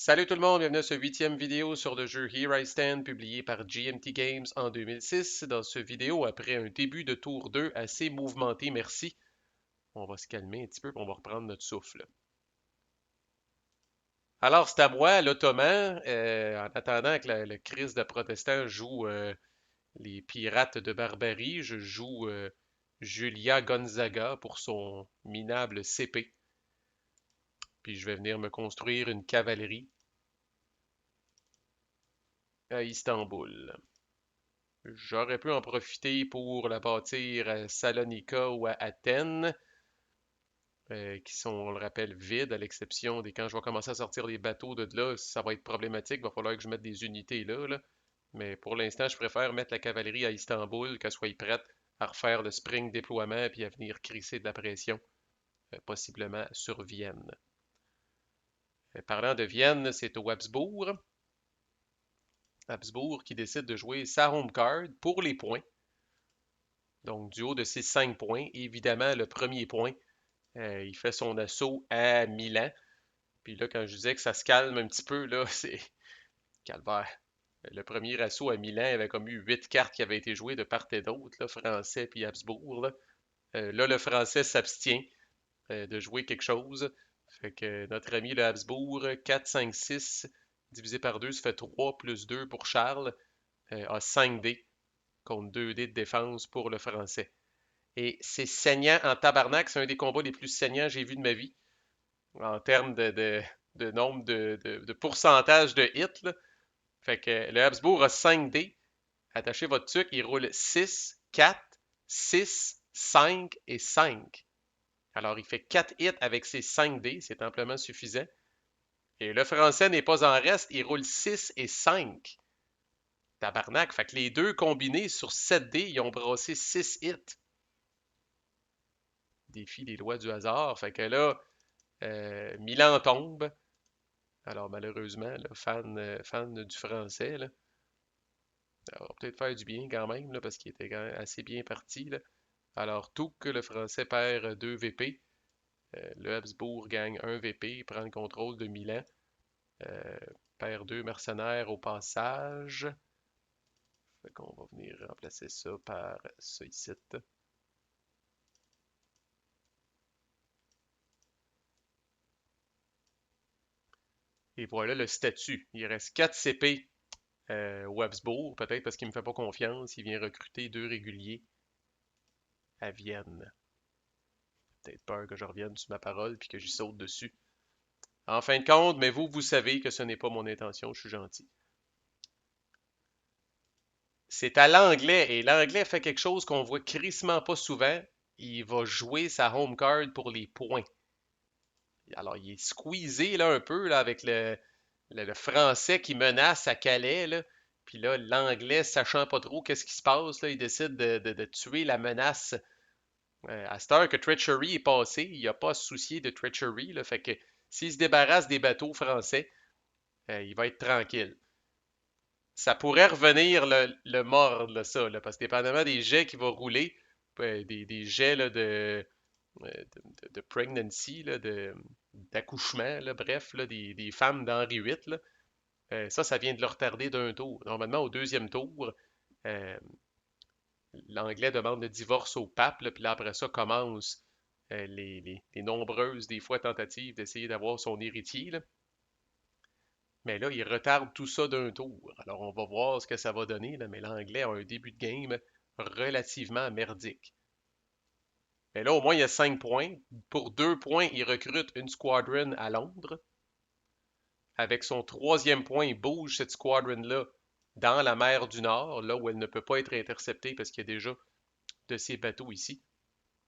Salut tout le monde, bienvenue à ce huitième vidéo sur le jeu Here I Stand publié par GMT Games en 2006. Dans ce vidéo, après un début de tour 2 assez mouvementé, merci, on va se calmer un petit peu et on va reprendre notre souffle. Alors c'est à moi, l'Ottoman, en attendant que le Christ de protestant joue les pirates de Barbarie, je joue Julia Gonzaga pour son minable CP. Puis je vais venir me construire une cavalerie à Istanbul. J'aurais pu en profiter pour la bâtir à Salonika ou à Athènes, qui sont, on le rappelle, vides, à l'exception des quand je vais commencer à sortir les bateaux de là, ça va être problématique, il va falloir que je mette des unités là. Mais pour l'instant, je préfère mettre la cavalerie à Istanbul, qu'elle soit prête à refaire le spring déploiement puis à venir crisser de la pression, possiblement sur Vienne. Parlant de Vienne, c'est au Habsbourg. Habsbourg qui décide de jouer sa home card pour les points. Donc, du haut de ses 5 points, évidemment, le premier point, il fait son assaut à Milan. Puis là, quand je disais que ça se calme un petit peu, là, c'est calvaire. Le premier assaut à Milan, il y avait comme eu 8 cartes qui avaient été jouées de part et d'autre, là, français puis Habsbourg. Là, le français s'abstient de jouer quelque chose. Fait que notre ami le Habsbourg, 4, 5, 6, divisé par 2, ça fait 3 plus 2 pour Charles, a 5 dés contre 2 dés de défense pour le français. Et c'est saignant en tabarnak. C'est un des combats les plus saignants que j'ai vu de ma vie. En termes de nombre de pourcentage de hits, là. Fait que le Habsbourg a 5 dés. Attachez votre truc, il roule 6, 4, 6, 5 et 5. Alors, il fait 4 hits avec ses 5 dés. C'est amplement suffisant. Et le français n'est pas en reste. Il roule 6 et 5. Tabarnak. Fait que les deux combinés sur 7 dés, ils ont brassé 6 hits. Défi des lois du hasard. Fait que là, Milan tombe. Alors malheureusement, là, fan du français, là, ça va peut-être faire du bien quand même, là, parce qu'il était quand même assez bien parti. Là. Alors tout que le français perd 2 VP, le Habsbourg gagne 1 VP, prend le contrôle de Milan, euh, perd 2 mercenaires au passage. Fait qu'on va venir remplacer ça par ça ici. Et voilà le statut. Il reste 4 CP au Habsbourg, peut-être parce qu'il ne me fait pas confiance. Il vient recruter 2 réguliers à Vienne. Peut-être peur que je revienne sur ma parole puis que j'y saute dessus. En fin de compte, mais vous savez que ce n'est pas mon intention, je suis gentil. C'est à l'anglais, et l'anglais fait quelque chose qu'on voit crissement pas souvent. Il va jouer sa home card pour les points. Alors, il est squeezé là un peu là, avec le français qui menace à Calais. Là. Puis là, l'anglais, sachant pas trop qu'est-ce qui se passe, là, il décide de tuer la menace. À cette heure que Treachery est passé, il n'a pas à se soucier de Treachery. Là, fait que s'il se débarrasse des bateaux français, il va être tranquille. Ça pourrait revenir le mordre, là, ça, là, parce que dépendamment des jets qui vont rouler, des jets là, de pregnancy, là, d'accouchement, là, bref, là, des femmes d'Henri VIII, là, ça vient de le retarder d'un tour. Normalement, au deuxième tour, euh, l'Anglais demande le divorce au pape, là, puis là, après ça, commencent les nombreuses, des fois, tentatives d'essayer d'avoir son héritier. Là. Mais là, il retarde tout ça d'un tour. Alors, on va voir ce que ça va donner, là, mais l'Anglais a un début de game relativement merdique. Mais là, au moins, il y a 5 points. Pour 2 points, il recrute une squadron à Londres. Avec son troisième point, il bouge cette squadron-là dans la mer du Nord, là où elle ne peut pas être interceptée parce qu'il y a déjà de ces bateaux ici.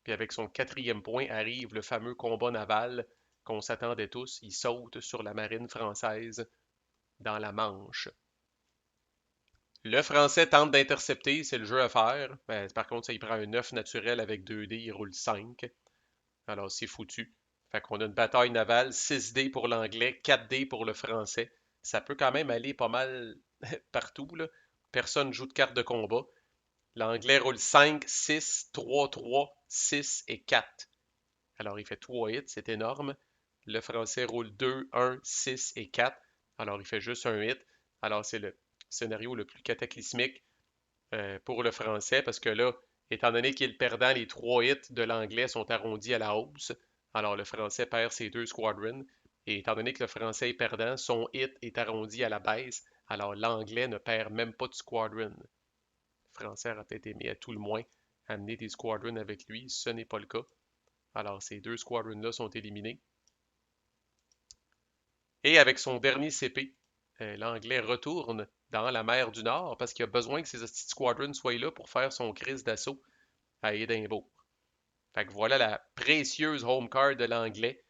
Puis avec son quatrième point arrive le fameux combat naval qu'on s'attendait tous. Il saute sur la marine française dans la Manche. Le français tente d'intercepter, c'est le jeu à faire. Par contre, ça il prend un 9 naturel avec 2 dés, il roule 5. Alors c'est foutu. Fait qu'on a une bataille navale, 6 dés pour l'anglais, 4 dés pour le français. Ça peut quand même aller pas mal partout, là. Personne joue de carte de combat. L'anglais roule 5, 6, 3, 3, 6 et 4. Alors il fait 3 hits, c'est énorme. Le français roule 2, 1, 6 et 4. Alors, il fait juste un hit. Alors, c'est le scénario le plus cataclysmique pour le français parce que là, étant donné qu'il est le perdant, les 3 hits de l'anglais sont arrondis à la hausse. Alors, le français perd ses 2 squadrons. Et étant donné que le français est perdant, son hit est arrondi à la baisse. Alors, l'anglais ne perd même pas de squadron. Le français aurait peut-être aimé à tout le moins amener des squadrons avec lui. Ce n'est pas le cas. Alors, ces 2 squadrons-là sont éliminés. Et avec son dernier CP, l'Anglais retourne dans la mer du Nord parce qu'il a besoin que ses hosties de squadrons soient là pour faire son crise d'assaut à Édimbourg. Fait que voilà la précieuse home card de l'Anglais,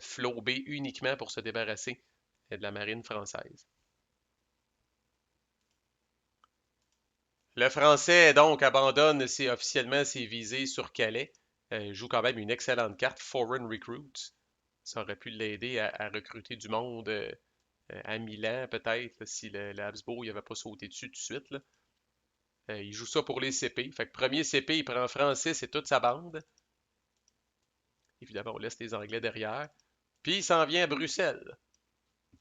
flobée uniquement pour se débarrasser de la marine française. Le Français donc abandonne officiellement ses visées sur Calais. Joue quand même une excellente carte, Foreign Recruits. Ça aurait pu l'aider à recruter du monde à Milan, peut-être, si le Habsbourg n'avait pas sauté dessus tout de suite. Là. Il joue ça pour les CP. Fait que premier CP, il prend Francis et toute sa bande. Évidemment, on laisse les Anglais derrière. Puis il s'en vient à Bruxelles.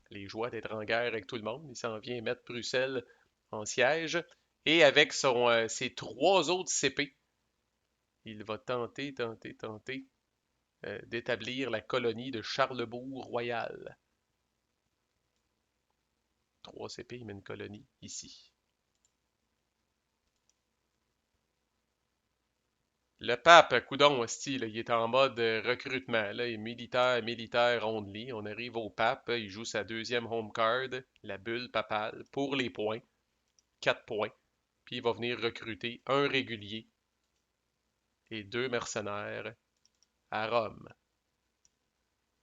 Les joies d'être en guerre avec tout le monde. Il s'en vient mettre Bruxelles en siège. Et avec ses 3 autres CP, il va tenter d'établir la colonie de Charlebourg-Royal. 3 CP, il met une colonie ici. Le pape, coudon, hostie, là, il est en mode recrutement. Là, il est militaire only. On arrive au pape, il joue sa deuxième home card, la bulle papale, pour les points. 4 points. Puis il va venir recruter un régulier et 2 mercenaires à Rome.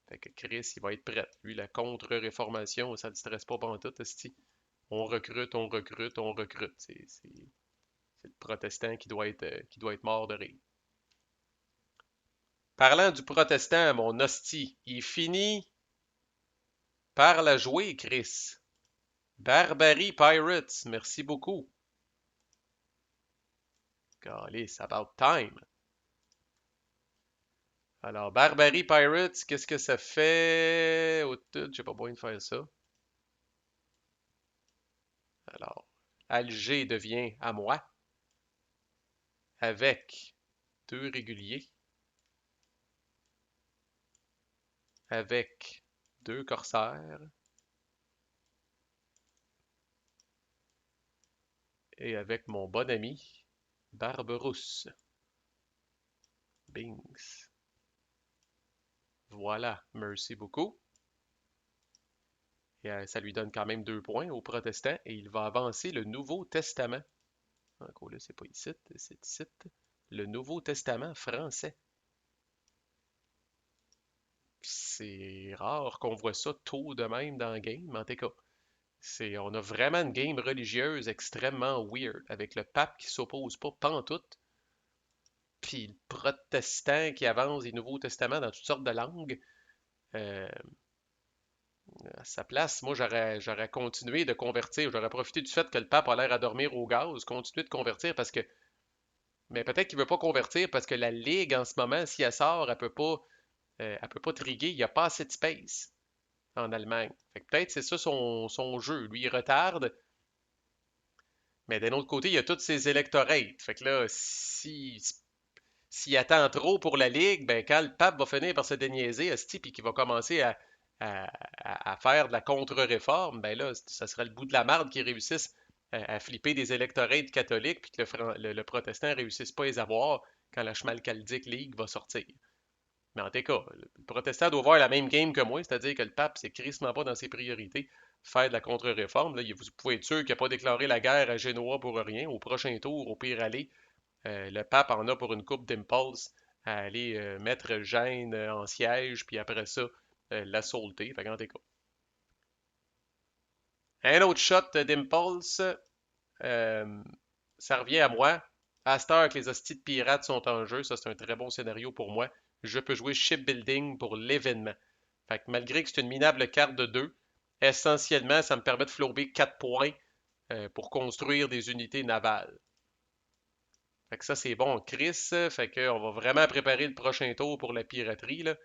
Fait que Chris, il va être prêt. Lui, la contre-réformation, ça ne le stresse pas pantoute, hostie. On recrute, on recrute, on recrute. C'est le protestant qui doit être mort de rire. Parlant du protestant, mon hostie, il finit par la jouer, Chris. Barbarie Pirates, merci beaucoup. Calice, about time. Alors, Barbarie Pirates, qu'est-ce que ça fait au tout? J'ai pas besoin de faire ça. Alors, Alger devient à moi avec 2 réguliers, avec 2 corsaires et avec mon bon ami Barberousse. Bings. Voilà, merci beaucoup. Et ça lui donne quand même 2 points au protestant et il va avancer le Nouveau Testament. Encore là, c'est pas ici, c'est ici. Le Nouveau Testament français. C'est rare qu'on voit ça tôt de même dans le game, mais en tout cas, on a vraiment une game religieuse extrêmement weird, avec le pape qui s'oppose pas pantoute, puis le protestant qui avance des Nouveaux Testaments dans toutes sortes de langues. Euh, à sa place, moi, j'aurais continué de convertir. J'aurais profité du fait que le pape a l'air à dormir au gaz, continuer de convertir parce que. Mais peut-être qu'il veut pas convertir parce que la Ligue, en ce moment, si elle sort, elle peut pas triguer. Il n'y a pas assez de space en Allemagne. Fait que peut-être c'est ça son jeu. Lui, il retarde, mais d'un autre côté, il y a tous ses électorates. Fait que là, s'il attend trop pour la Ligue, ben quand le pape va finir par se déniaiser, esti, puis qu'il va commencer à faire de la contre-réforme, ben là, ça sera le bout de la marde qui réussisse à flipper des électorates catholiques, puis que le protestant réussisse pas à les avoir quand la Schmalkaldic League va sortir. Mais en tout cas, le protestant doit voir la même game que moi, c'est-à-dire que le pape, c'est crissement pas dans ses priorités faire de la contre-réforme. Là, vous pouvez être sûr qu'il n'a pas déclaré la guerre à Génois pour rien. Au prochain tour, au pire aller, le pape en a pour une coupe d'impulse à aller mettre Gênes en siège, puis après ça, la sauter. Fait qu'en tout cas. Un autre shot d'impulse, euh, ça revient à moi. À cette heure que les hosties de pirates sont en jeu, ça c'est un très bon scénario pour moi. Je peux jouer shipbuilding pour l'événement. Fait que malgré que c'est une minable carte de 2, essentiellement, ça me permet de flouber 4 points pour construire des unités navales. Fait que ça, c'est bon, Chris. Fait qu'on va vraiment préparer le prochain tour pour la piraterie, là.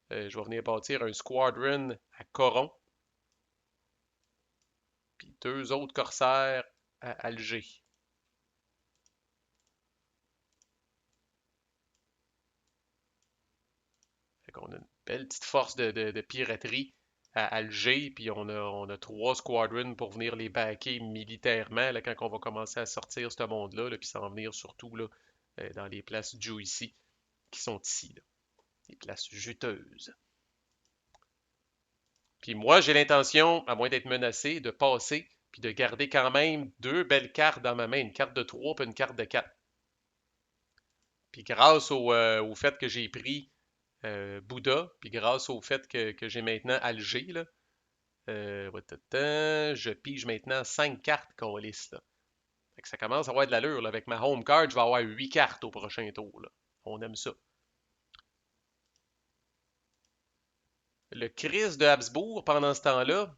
Je vais venir bâtir un squadron à Coron. puis 2 autres corsaires à Alger. Fait qu'on a une belle petite force de piraterie à Alger, puis on a 3 squadrons pour venir les backer militairement là, quand on va commencer à sortir ce monde-là, là, puis s'en venir surtout là, dans les places juicy qui sont ici, là, les places juteuses. Puis moi, j'ai l'intention, à moins d'être menacé, de passer, puis de garder quand même 2 belles cartes dans ma main, une carte de 3 puis une carte de 4. Puis grâce au fait que j'ai pris Bouddha, puis grâce au fait que j'ai maintenant Alger, là, je pige maintenant 5 cartes Callis, là. Fait que ça commence à avoir de l'allure, là. Avec ma home card, je vais avoir 8 cartes au prochain tour, là. On aime ça. Le Chris de Habsbourg, pendant ce temps-là,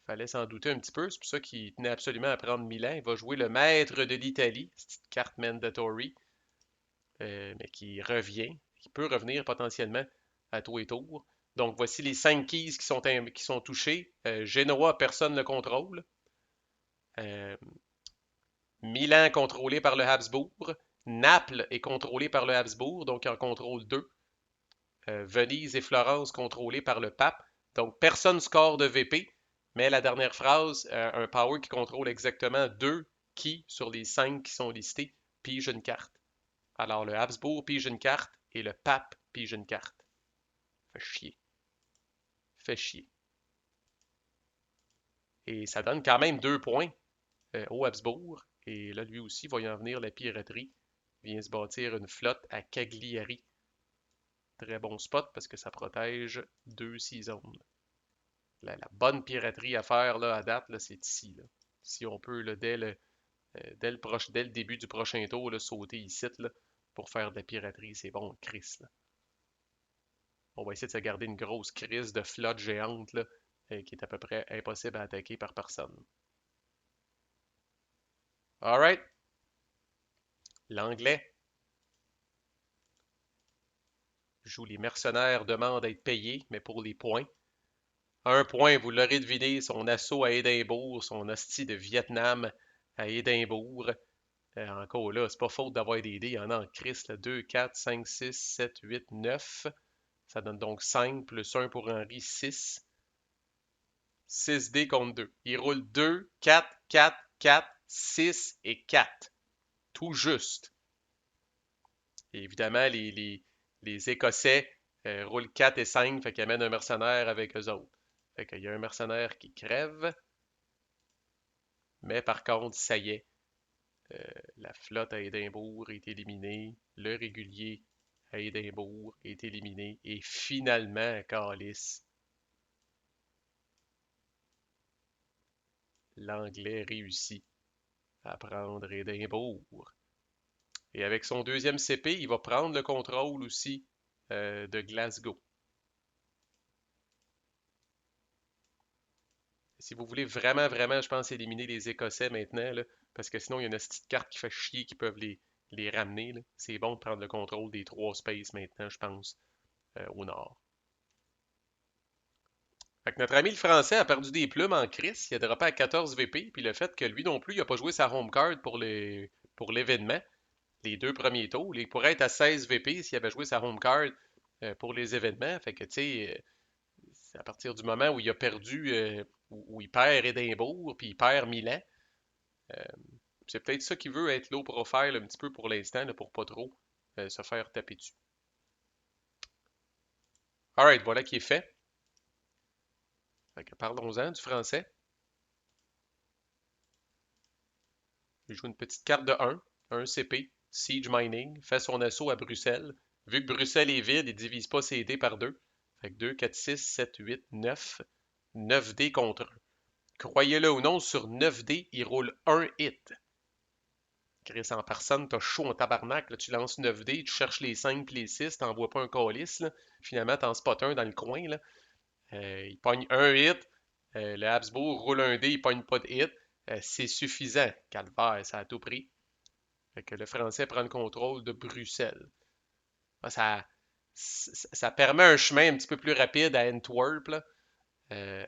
fallait s'en douter un petit peu. C'est pour ça qu'il tenait absolument à prendre Milan. Il va jouer le maître de l'Italie, cette carte mandatory, mais qui revient, qui peut revenir potentiellement à tous les tours. Donc voici les 5 keys qui sont touchés. Genoa, personne ne le contrôle. Euh, Milan contrôlé par le Habsbourg. Naples est contrôlé par le Habsbourg, donc il en contrôle 2. Venise et Florence contrôlées par le pape. Donc personne score de VP, mais la dernière phrase, un power qui contrôle exactement 2 qui sur les 5 qui sont listés pige une carte. Alors le Habsbourg pige une carte et le pape pige une carte. Fait chier. Fait chier. Et ça donne quand même 2 points au Habsbourg. Et là, lui aussi, va y en venir la piraterie. Il vient se bâtir une flotte à Cagliari. Très bon spot parce que ça protège 2 seasons. La bonne piraterie à faire là, à date, là, c'est ici. Là. Si on peut, là, dès le début du prochain tour, là, sauter ici là, pour faire de la piraterie, c'est bon, Chris. Là. On va essayer de se garder une grosse crise de flotte géante là, qui est à peu près impossible à attaquer par personne. Alright, l'anglais joue les mercenaires, demande à être payés, mais pour les points. Un point, vous l'aurez deviné, son assaut à Édimbourg, son hostie de Vietnam à Édimbourg. Encore là, c'est pas faute d'avoir des dés. Il y en a en Christ, là, 2, 4, 5, 6, 7, 8, 9. Ça donne donc 5 plus 1 pour Henri, 6. 6 dés contre 2. Il roule 2, 4, 4, 4, 6 et 4. Tout juste. Et évidemment, les Écossais roulent 4 et 5, fait qu'ils amènent un mercenaire avec eux autres. Fait qu'il y a un mercenaire qui crève, mais par contre, ça y est, la flotte à Édimbourg est éliminée, le régulier à Édimbourg est éliminé, et finalement, Callis, l'Anglais réussit à prendre Édimbourg. Et avec son deuxième CP, il va prendre le contrôle aussi de Glasgow. Si vous voulez vraiment, vraiment, je pense, éliminer les Écossais maintenant, là, parce que sinon, il y a une petite carte qui fait chier qui peuvent les ramener. Là. C'est bon de prendre le contrôle des 3 spaces maintenant, je pense, au nord. Fait que notre ami le français a perdu des plumes en crise, il a droppé à 14 VP, puis le fait que lui non plus, il n'a pas joué sa home card pour l'événement, les 2 premiers tours, il pourrait être à 16 VP s'il avait joué sa home card pour les événements. Fait que, tu sais, c'est à partir du moment où il a perdu, où il perd Édimbourg, puis il perd Milan, euh, c'est peut-être ça qu'il veut être low profile un petit peu pour l'instant, là, pour pas trop se faire taper dessus. Alright, voilà qui est fait. Fait que parlons-en du français. Il joue une petite carte de 1 CP, Siege Mining, fait son assaut à Bruxelles. Vu que Bruxelles est vide, il divise pas ses dés par 2. Fait que 2, 4, 6, 7, 8, 9. 9 dés contre 1. Croyez-le ou non, sur 9 dés, il roule un hit. Chris, en personne, t'as chaud en tabarnak. Là, tu lances 9 dés, tu cherches les 5 et les 6, t'envoies pas un calice. Là. Finalement, t'en spots un dans le coin. Là. Il pogne un hit. Le Habsbourg roule un dé, il pogne pas de hit. C'est suffisant. Calvaire, ça a tout pris. Fait que le Français prend le contrôle de Bruxelles. Ah, ça permet un chemin un petit peu plus rapide à Antwerp. Là. Euh,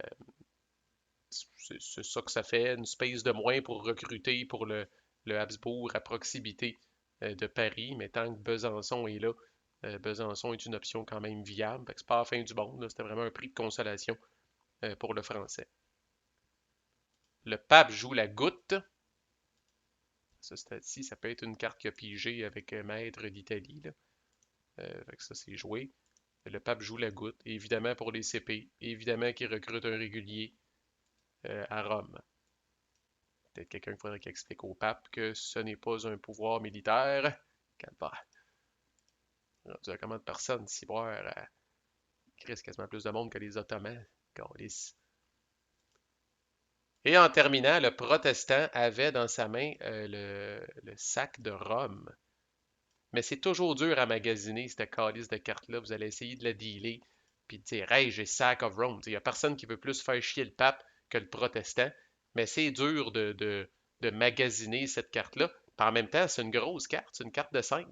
c'est ça que ça fait, une space de moins pour recruter pour le Habsbourg à proximité de Paris, mais tant que Besançon est là, Besançon est une option quand même viable. Fait que c'est pas la fin du monde, là, c'était vraiment un prix de consolation pour le français. Le pape joue la goutte. Ça, ici, ça peut être une carte qu'il a pigée avec Maître d'Italie. Fait que ça, c'est joué. Le pape joue la goutte. Évidemment pour les CP. Évidemment qu'il recrute un régulier à Rome. Peut-être quelqu'un qu'il faudrait qu'il explique au pape que ce n'est pas un pouvoir militaire. Calvaire. Tu as combien de personnes ici voir Chris, quasiment plus de monde que les Ottomans. Câlisse. Et en terminant, le protestant avait dans sa main le sac de Rome. Mais c'est toujours dur à magasiner, cette calice de cartes-là. Vous allez essayer de la dealer, puis de dire, hey, j'ai Sack of Rome. Il n'y a personne qui veut plus faire chier le pape que le protestant. Mais c'est dur de magasiner cette carte-là. Puis en même temps, c'est une grosse carte, c'est une carte de 5.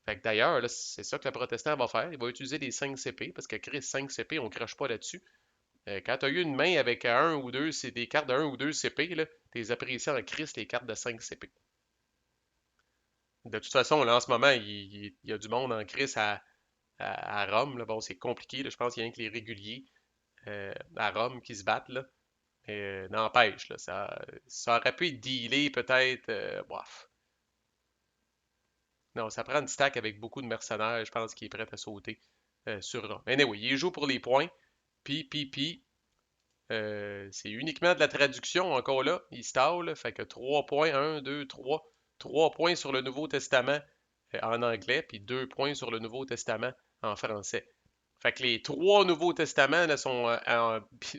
Fait que d'ailleurs, là, c'est ça que le protestant va faire. Il va utiliser les 5 CP, parce que Chris, 5 CP, on ne crache pas là-dessus. Quand tu as eu une main avec un ou deux, c'est des cartes de 1 ou 2 CP, là, tu les apprécies en Chris, les cartes de 5 CP. De toute façon, là, en ce moment, il y a du monde en crise à Rome. Là. Bon, c'est compliqué. Là. Je pense qu'il y a rien que les réguliers à Rome qui se battent. Là. Mais n'empêche, là, ça aurait pu être dealé peut-être. Bof. Non, ça prend une stack avec beaucoup de mercenaires. Je pense qu'il est prêt à sauter sur Rome. Anyway, il joue pour les points. Puis, c'est uniquement de la traduction encore là. Il stall. Fait que 3 points, un 2 3 3 points sur le Nouveau Testament en anglais, puis 2 points sur le Nouveau Testament en français. Fait que les 3 Nouveaux Testaments là, sont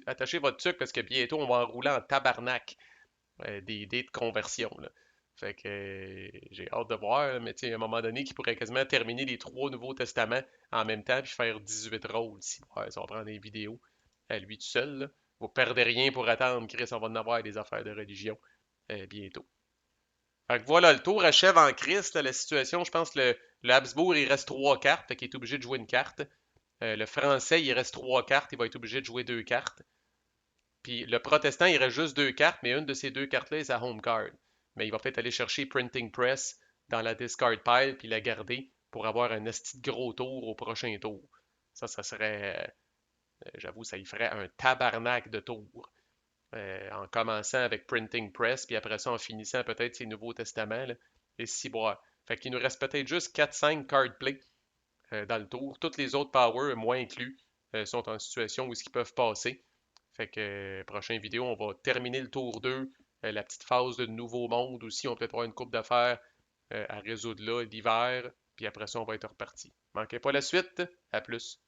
attachez votre truc parce que bientôt on va enrouler en tabarnak des dés de conversion. Là. Fait que j'ai hâte de voir, mais à un moment donné, qui pourrait quasiment terminer les 3 Nouveaux Testaments en même temps puis faire 18 rôles. Si ouais, ça va prendre des vidéos à lui tout seul. Là. Vous perdez rien pour attendre, Chris, on va en avoir des affaires de religion bientôt. Fait que voilà, le tour achève en Christ, là, la situation. Je pense que le Habsbourg, il reste 3 cartes, fait qu'il est obligé de jouer une carte. Le français, il reste 3 cartes, il va être obligé de jouer 2 cartes. Puis le protestant, il reste juste 2 cartes, mais une de ces 2 cartes-là est sa home card. Mais il va peut-être aller chercher Printing Press dans la discard pile, puis la garder pour avoir un esti de gros tour au prochain tour. Ça serait, j'avoue, ça y ferait un tabarnak de tours. En commençant avec Printing Press, puis après ça, en finissant peut-être ses Nouveaux Testaments, là, et ciboire. Fait qu'il nous reste peut-être juste 4-5 card play dans le tour. Toutes les autres powers, moi inclus, sont en situation où ils peuvent passer. Fait que prochaine vidéo, on va terminer le tour 2, la petite phase de nouveau monde aussi. On peut peut-être avoir une coupe d'affaires à résoudre là l'hiver, puis après ça, on va être reparti. Manquez pas la suite. À plus.